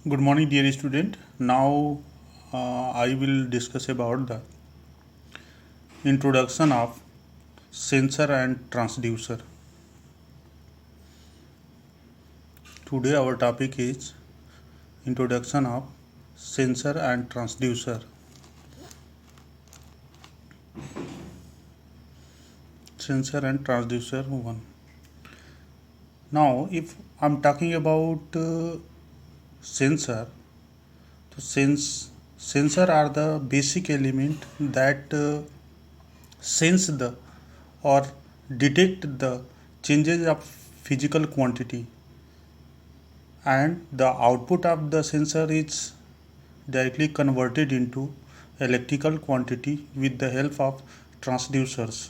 Good morning, dear student. Now I will discuss about the introduction of sensor and transducer. Today our topic is introduction of sensor and transducer. Sensor and transducer 1. Now if I'm talking about sensor, so sensor are the basic element that sense the or detect the changes of physical quantity, and the output of the sensor is directly converted into electrical quantity with the help of transducers.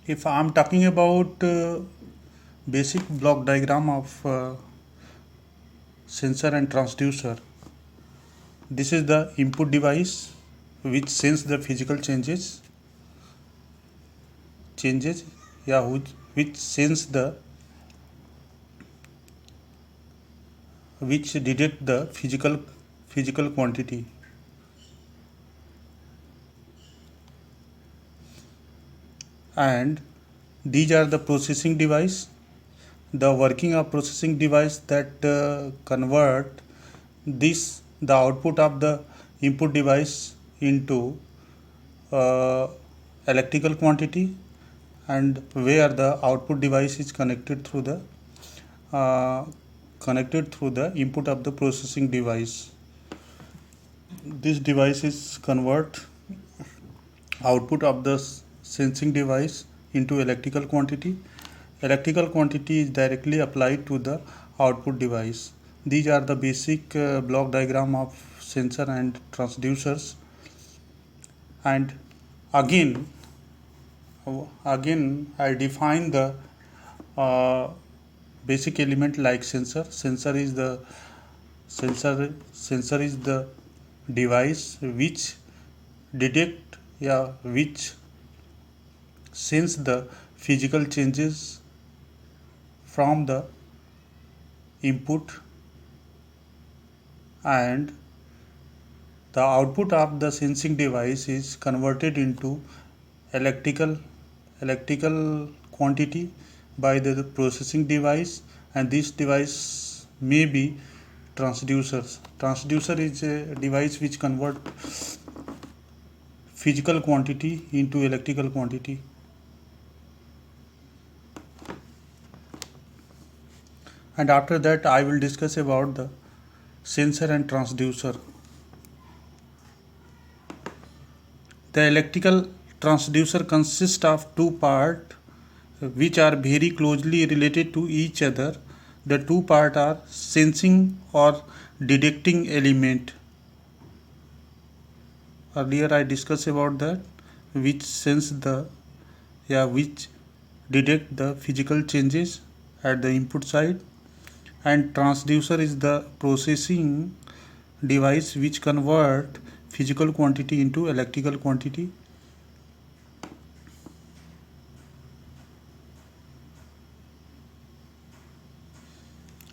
If I am talking about basic block diagram of sensor and transducer, this is the input device which sense the physical changes, yeah, which sense the which detect the physical quantity, and these are the processing device, the working of processing device that convert this the output of the input device into uh, electrical quantity, and where the output device is uh, connected through the input of the processing device. This device is convert output of the sensing device into electrical quantity. Electrical quantity is directly applied to the output device. These are the basic block diagram of sensor and transducers. And again, again I define the uh, basic element like sensor. Sensor is the device which detect, yeah, which sense the physical changes from the input, and the output of the sensing device is converted into electrical electrical quantity by the processing device, and this device may be transducers. Transducer is a device which convert physical quantity into electrical quantity. And after that I will discuss about the sensor and transducer. The electrical transducer consists of two parts which are very closely related to each other. The two parts are sensing or detecting element. Earlier I discussed about that, which sense the, yeah, which detect the physical changes at the input side, and transducer is the processing device which convert physical quantity into electrical quantity.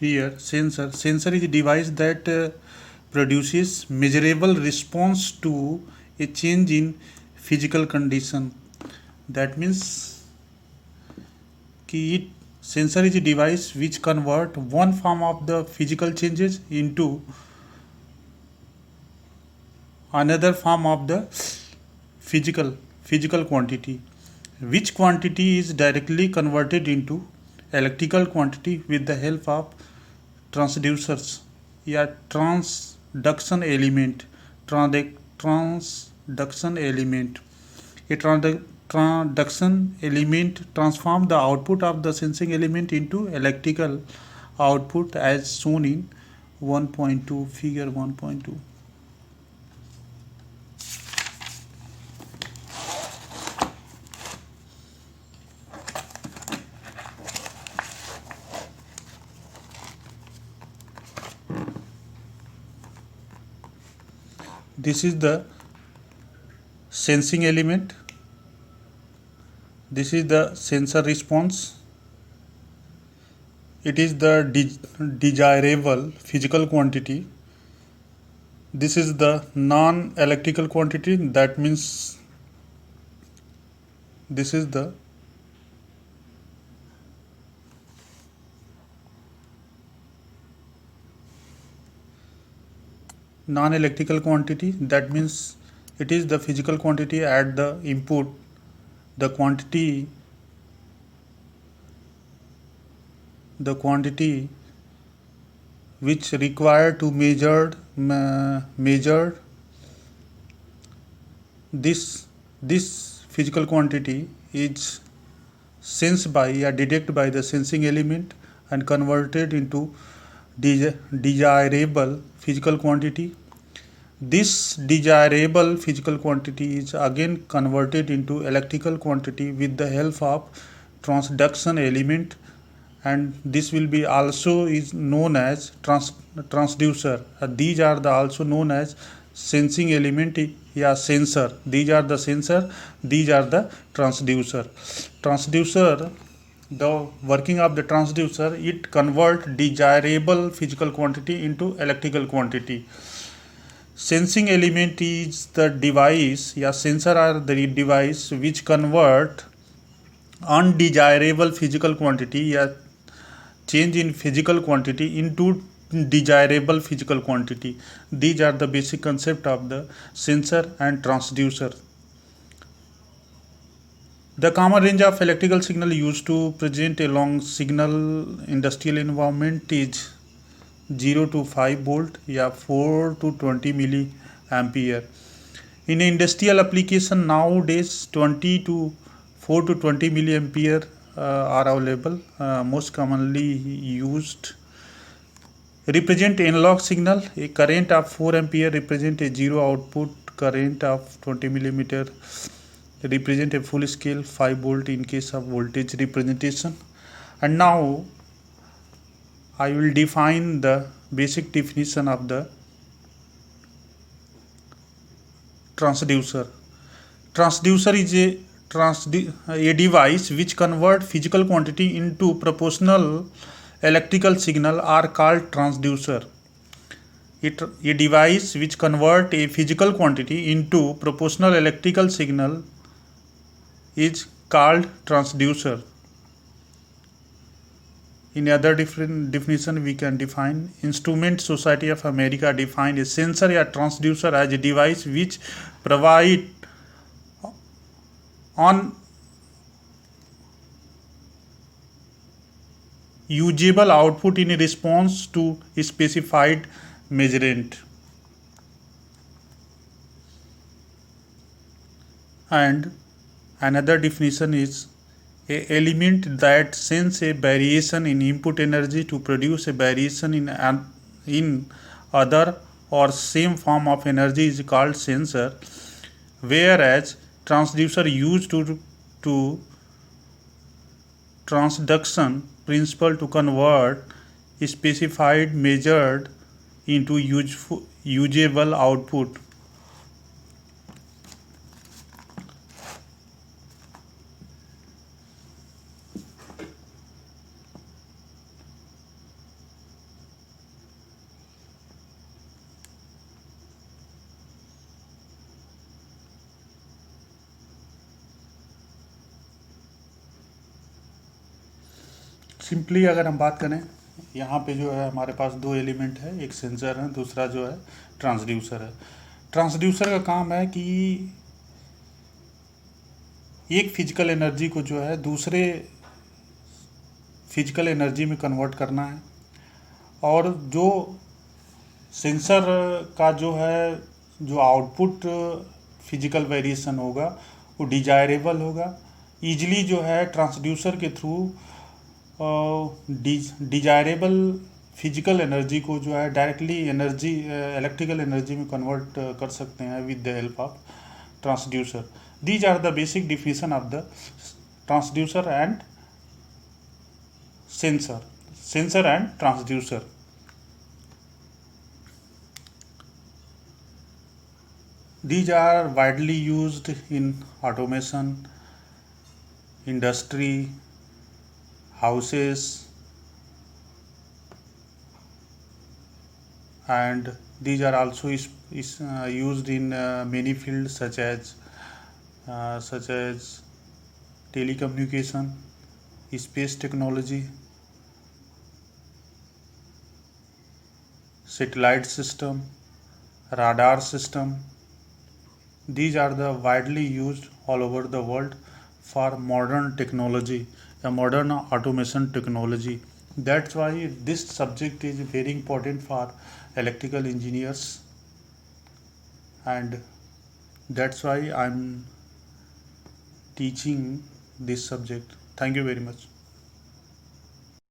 Here, sensor is a device that produces measurable response to a change in physical condition. That means कि it sensor is a device which convert one form of the physical changes into another form of the physical quantity, which quantity is directly converted into electrical quantity with the help of transducers, या transduction element. Transduction element, a transduction element transform the output of the sensing element into electrical output as shown in 1.2 figure 1.2. This is the sensing element, this is the sensor response, it is the desirable physical quantity. This is the non-electrical quantity. That means this is the non-electrical quantity. That means it is the physical quantity at the input. The quantity which required to measure this physical quantity is sensed by or detected by the sensing element and converted into desirable physical quantity. This desirable physical quantity is again converted into electrical quantity with the help of transduction element, and this will be also is known as transducer. These are the also known as sensing element या sensor. These are the sensor, these are the transducer. The working of the transducer, it convert desirable physical quantity into electrical quantity. Sensing element is the device या sensor are the device which convert undesirable physical quantity या change in physical quantity into desirable physical quantity. These are the basic concept of the sensor and transducer. The common range of electrical signal used to present along signal industrial environment is 0 to 5 volt या 4 to 20 milliampere. In industrial application nowadays 20 to 4 to 20 milliampere are available. Most commonly used represent analog signal. A current of 4 ampere represent a zero output current of 20 millimeter represent a full scale 5 volt in case of voltage representation. And now I will define the basic definition of the transducer. Transducer is a device which convert physical quantity into proportional electrical signal are called transducer. A device which convert a physical quantity into proportional electrical signal is called transducer. In other different definition, we can define Instrument Society of America define a sensor or transducer as a device which provide on usable output in response to specified measurement. And another definition is a element that sends a variation in input energy to produce a variation in other or same form of energy is called sensor, whereas transducer used to transduction principle to convert specified measured into usable output. Simply अगर हम बात करें, यहाँ पे जो है हमारे पास दो एलिमेंट है, एक सेंसर है, दूसरा जो है ट्रांसड्यूसर है. ट्रांसड्यूसर का काम है कि एक फिजिकल एनर्जी को जो है दूसरे फिजिकल एनर्जी में कन्वर्ट करना है, और जो सेंसर का जो है जो आउटपुट फिजिकल वेरिएशन होगा वो डिजायरेबल होगा. ईजिली जो है ट्रांसड्यूसर के थ्रू डिजायरेबल फिजिकल एनर्जी को जो है डायरेक्टली एनर्जी इलेक्ट्रिकल एनर्जी में कन्वर्ट कर सकते हैं with the help of transducer. These are the basic definition of the transducer and sensor and transducer. These are widely used in automation, industry, houses, and these are also used in many fields such as telecommunication, space technology, satellite system, radar system. These are the widely used all over the world for modern technology, a modern automation technology. That's why this subject is very important for electrical engineers, and that's why I'm teaching this subject. Thank you very much.